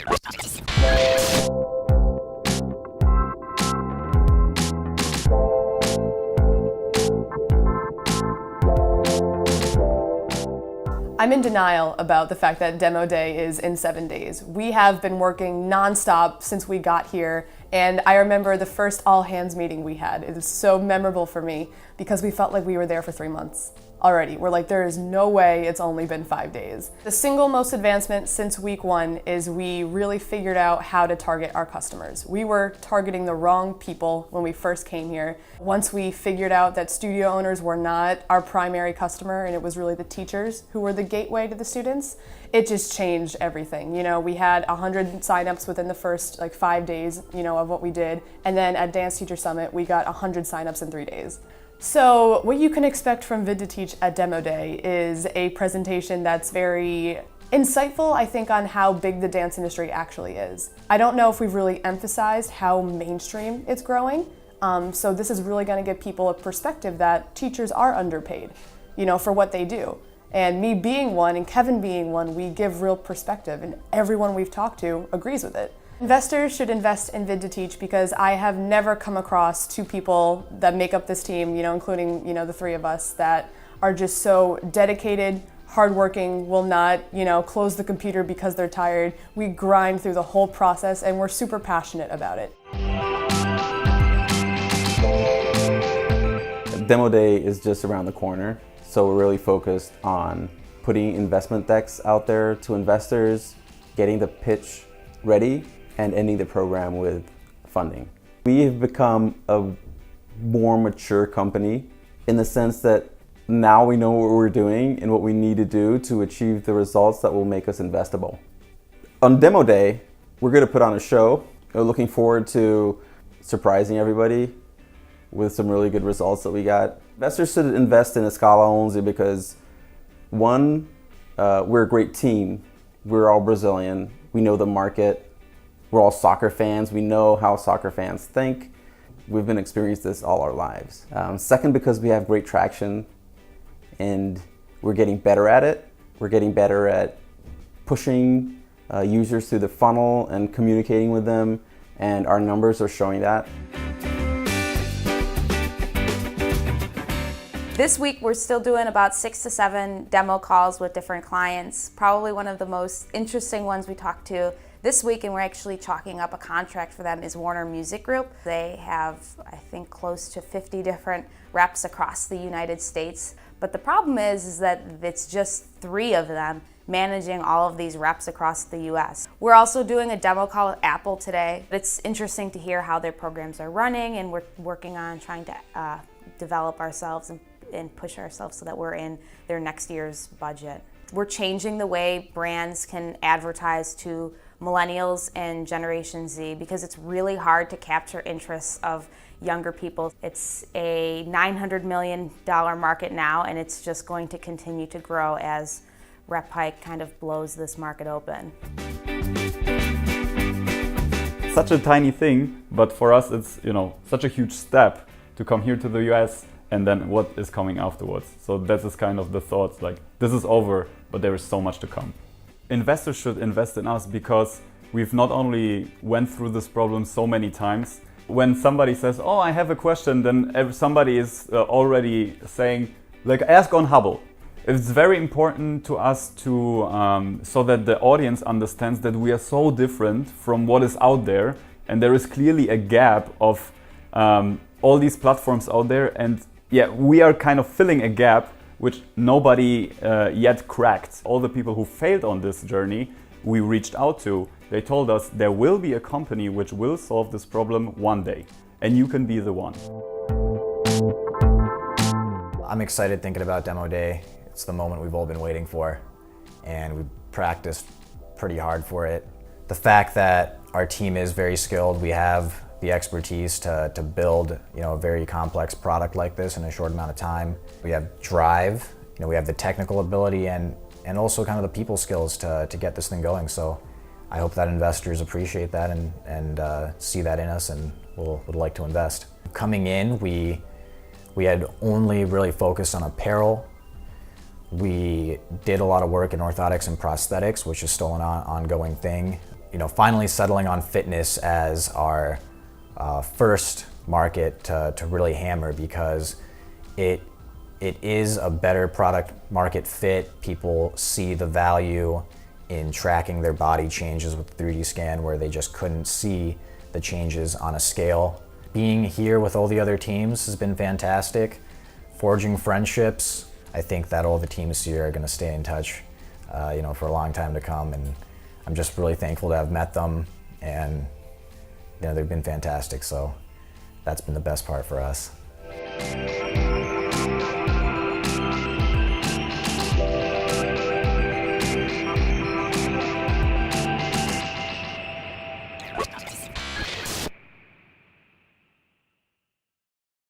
I'm in denial about the fact that demo day is in 7 days. We have been working nonstop since we got here, and I remember the first all hands meeting we had. It was so memorable for me because we felt like we were there for 3 months already. We're like, there is no way it's only been 5 days. The single most advancement since week 1 is we really figured out how to target our customers. We were targeting the wrong people when we first came here. Once we figured out that studio owners were not our primary customer and it was really the teachers who were the gateway to the students, it just changed everything. You know, we had 100 signups within the first 5 days, of what we did. And then at Dance Teacher Summit, we got 100 signups in 3 days. So what you can expect from Vid to Teach at Demo Day is a presentation that's very insightful, I think, on how big the dance industry actually is. I don't know if we've really emphasized how mainstream it's growing. So this is really going to give people a perspective that teachers are underpaid, for what they do. And me being one and Kevin being one, we give real perspective, and everyone we've talked to agrees with it. Investors should invest in Vid to Teach because I have never come across 2 people that make up this team, including, the 3 of us, that are just so dedicated, hardworking, will not, close the computer because they're tired. We grind through the whole process and we're super passionate about it. Demo Day is just around the corner, so we're really focused on putting investment decks out there to investors, getting the pitch ready, and ending the program with funding. We have become a more mature company in the sense that now we know what we're doing and what we need to do to achieve the results that will make us investable. On Demo Day, we're going to put on a show. We're looking forward to surprising everybody with some really good results that we got. Investors should invest in Escala only because, one, we're a great team. We're all Brazilian. We know the market. We're all soccer fans. We know how soccer fans think. We've been experiencing this all our lives. Second, because we have great traction and we're getting better at it. We're getting better at pushing users through the funnel and communicating with them, and our numbers are showing that. This week, we're still doing about 6 to 7 demo calls with different clients. Probably one of the most interesting ones we talked to this week, and we're actually chalking up a contract for them, is Warner Music Group. They have, I think, close to 50 different reps across the United States. But the problem is that it's just 3 of them managing all of these reps across the US. We're also doing a demo call with Apple today. It's interesting to hear how their programs are running, and we're working on trying to develop ourselves and push ourselves so that we're in their next year's budget. We're changing the way brands can advertise to millennials and Generation Z because it's really hard to capture interests of younger people. It's a $900 million market now, and it's just going to continue to grow as Rep Hike kind of blows this market open. Such a tiny thing, but for us it's such a huge step to come here to the US and then what is coming afterwards. So that is kind of the thoughts, like this is over, but there is so much to come. Investors should invest in us because we've not only went through this problem so many times. When somebody says, oh, I have a question, then somebody is already saying, like, ask on Hubble. It's very important to us to, so that the audience understands that we are so different from what is out there, and there is clearly a gap of all these platforms out there, and yeah, we are kind of filling a gap which nobody yet cracked. All the people who failed on this journey we reached out to, they told us there will be a company which will solve this problem one day, and you can be the one. I'm excited thinking about Demo Day. It's the moment we've all been waiting for, and we practiced pretty hard for it. The fact that our team is very skilled, we have the expertise to build a very complex product like this in a short amount of time. We have drive, we have the technical ability and also kind of the people skills to get this thing going. So I hope that investors appreciate that and see that in us and would like to invest. Coming in, we had only really focused on apparel. We did a lot of work in orthotics and prosthetics, which is still an ongoing thing. finally settling on fitness as our first market to really hammer, because it is a better product market fit. People see the value in tracking their body changes with 3D scan, where they just couldn't see the changes on a scale. Being here with all the other teams has been fantastic. Forging friendships. I think that all the teams here are going to stay in touch, for a long time to come. And I'm just really thankful to have met them, and they've been fantastic. So that's been the best part for us.